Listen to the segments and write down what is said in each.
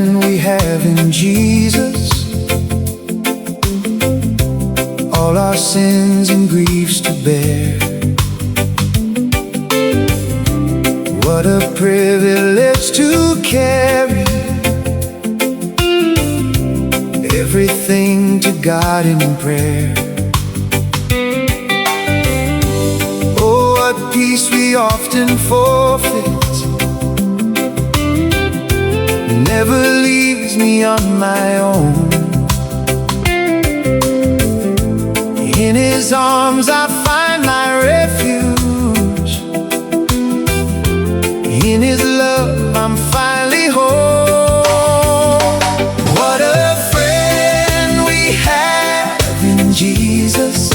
friend we have in Jesus, all our sins and griefs to bear. What a privilege to carry everything to God in prayer. Oh, what peace we often forfeit never leaves me on my own. In His arms I find my refuge. In His love I'm finally home. What a friend we have in Jesus,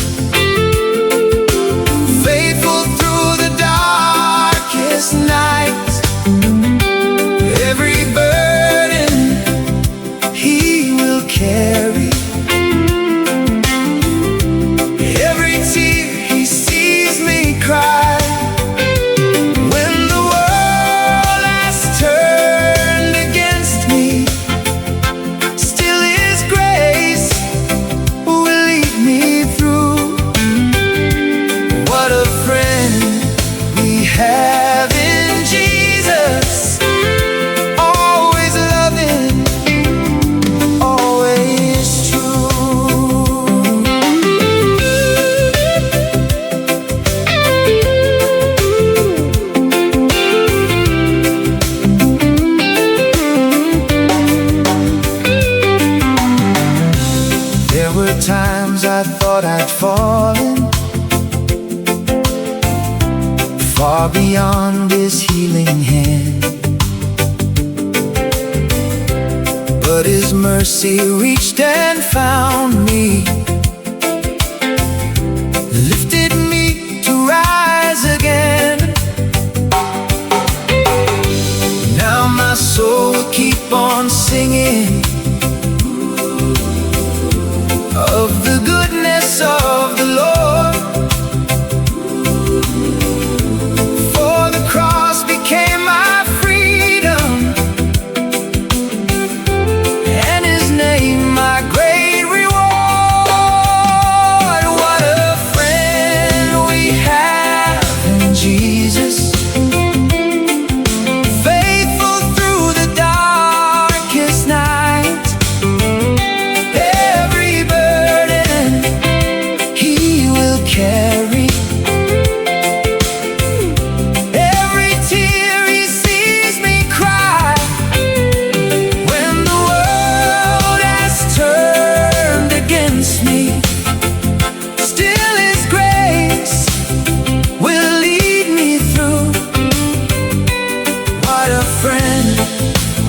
faithful through the darkest night. Every burden He will carry, every tear He sees me cry. Have in Jesus, always loving, always true. There were times I thought I'd fallen far beyond His healing hand, but His mercy reached and found me, lifted me to rise again. Now my soul will keep on singing of the goodness of the Lord. Became my freedom, and His name my great reward. What a friend we have in Jesus, faithful through the darkest night. Every burden He will carry,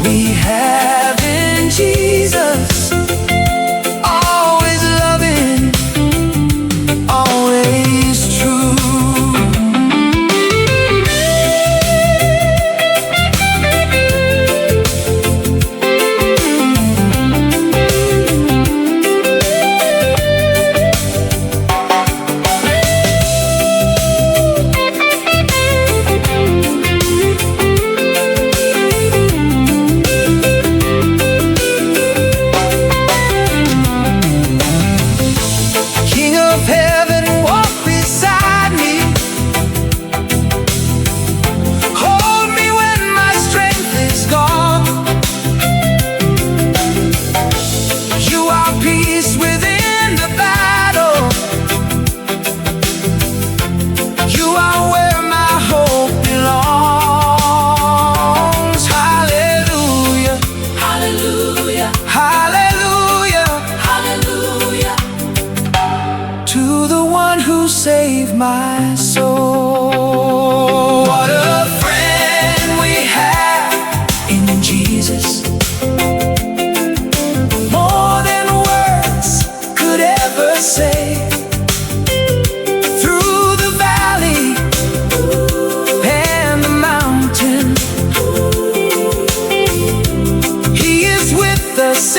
we have in Jesus, always loving, always true. Save my soul. What a friend we have in Jesus, more than words could ever say. Through the valley and the mountain, He is with us.